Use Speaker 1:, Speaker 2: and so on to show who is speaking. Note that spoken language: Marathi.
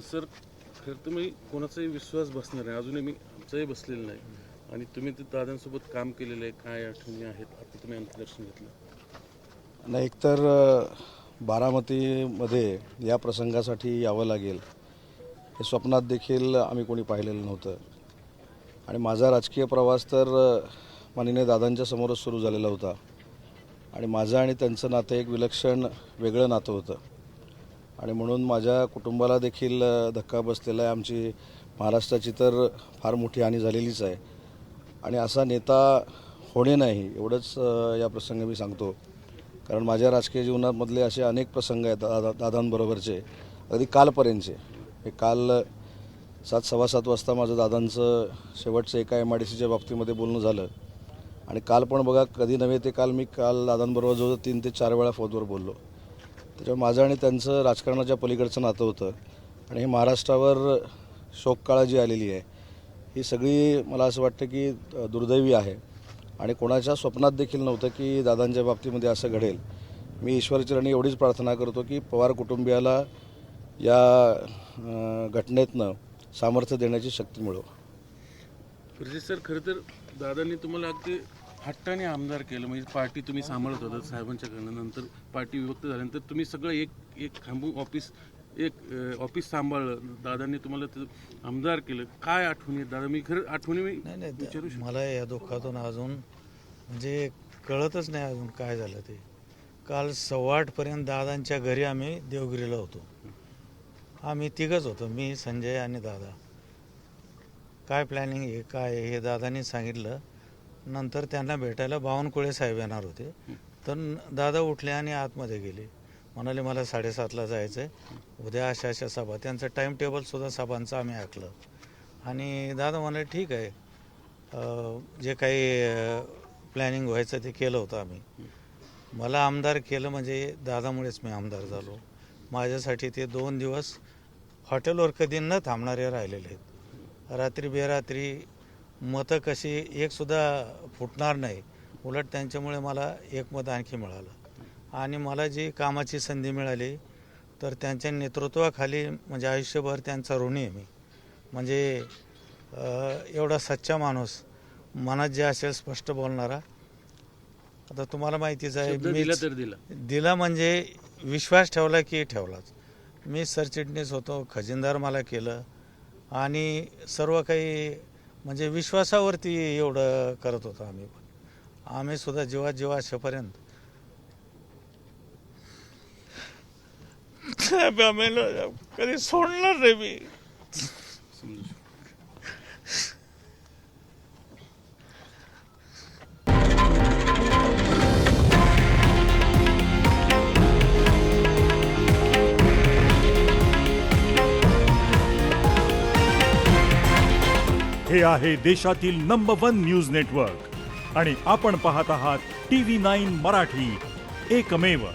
Speaker 1: सर खरं तुम्ही कोणाचाही विश्वास बसणार नाही, अजूनही मी आमचाही बसलेलं नाही आणि तुम्ही ते दादांसोबत काम केलेलं आहे, काय आठवणी आहेत आता तुम्ही अंतर्दर्शन घेतलं?
Speaker 2: नाही, एकतर बारामतीमध्ये या प्रसंगासाठी यावं लागेल हे स्वप्नात देखील आम्ही कोणी पाहिलेलं नव्हतं आणि माझा राजकीय प्रवास तर माननीय दादांच्या समोरच सुरू झालेला होता आणि माझं आणि त्यांचं नातं एक विलक्षण वेगळं नातं होतं आणि म्हणून माझ्या कुटुंबाला देखील धक्का बसलेला आहे. आमची महाराष्ट्राची तर फार मोठी हानी झालेलीच आहे आणि असा नेता होणे नाही एवढंच या प्रसंगी मी सांगतो. कारण माझ्या राजकीय जीवनामधले असे अनेक प्रसंग आहेत दादांबरोबरचे, अगदी कालपर्यंतचे. हे काल 7:15 वाजता माझं दादांचं शेवटचं एका MIDCच्या बाबतीमध्ये बोलणं झालं आणि काल पण बघा, कधी नव्हे ते काल, मी दादांबरोबर जवळ 3 ते 4 वेळा फोनवर बोललो. त्याच्यामुळे माझं आणि त्यांचं राजकारणाच्या पलीकडचं नातं होतं आणि हे महाराष्ट्रावर शोककाळा जी आलेली आहे ही सगळी मला असं वाटतं की दुर्दैवी आहे आणि कोणाच्या स्वप्नात देखील नव्हतं की दादांच्या बाबतीमध्ये असं घडेल. मी ईश्वरचरणी एवढीच प्रार्थना करतो की पवार कुटुंबियाला या घटनेतनं सामर्थ्य देण्याची शक्ती मिळो.
Speaker 1: सर खरं तर दादांनी तुम्हाला अगदी हट्टाने आमदार केलं, म्हणजे पार्टी तुम्ही सांभाळत होता साहेबांच्याकडनं. नंतर पार्टी विभक्त झाल्यानंतर तुम्ही सगळं एक थांबून ऑफिस सांभाळलं, दादांनी तुम्हाला ते आमदार केलं. काय आठवणी आहेत दादा? मी खरं आठवणी मी विचारू शकतो?
Speaker 3: मला या दुःखातून अजून म्हणजे कळतच नाही अजून काय झालं ते. काल 8:15 दादांच्या घरी आम्ही देवगिरीला होतो. आम्ही तिघंच होतो, मी, संजय आणि दादा. काय प्लॅनिंग आहे काय हे दादांनी सांगितलं. नंतर त्यांना भेटायला बावनकुळे साहेब येणार होते, तर दादा उठले आणि आतमध्ये गेले. म्हणाले मला 7:30ला जायचं आहे, उद्या अशा सभा. त्यांचं टाईम टेबलसुद्धा सभांचं आम्ही ऐकलं आणि दादा म्हणाले ठीक आहे, जे काही प्लॅनिंग व्हायचं ते केलं होतं आम्ही. मला आमदार केलं म्हणजे दादामुळेच मी आमदार झालो. माझ्यासाठी ते 2 दिवस हॉटेलवर कधी न थांबणारे राहिलेले आहेत. रात्री बेरात्री मतं कशी एकसुद्धा फुटणार नाही, उलट त्यांच्यामुळे मला एक मत आणखी मिळालं आणि मला जी कामाची संधी मिळाली तर त्यांच्या नेतृत्वाखाली म्हणजे आयुष्यभर त्यांचा ऋणी आहे मी. म्हणजे एवढा सच्चा माणूस, मनात जे असेल स्पष्ट बोलणारा. आता तुम्हाला माहितीच आहे, दिला म्हणजे विश्वास ठेवला की ठेवलाच. मी सरचिटणीस होतो, खजिनदार मला केलं आणि सर्व काही म्हणजे विश्वासावरती एवढं करत होतो आम्ही. पण आम्ही सुद्धा जीवाशेपर्यंत कधी सोडणार नाही मी.
Speaker 4: हे आहे देशातील नंबर 1 न्यूज नेटवर्क आणि आपण पाहत आहात TV9 मराठी, एकमेव.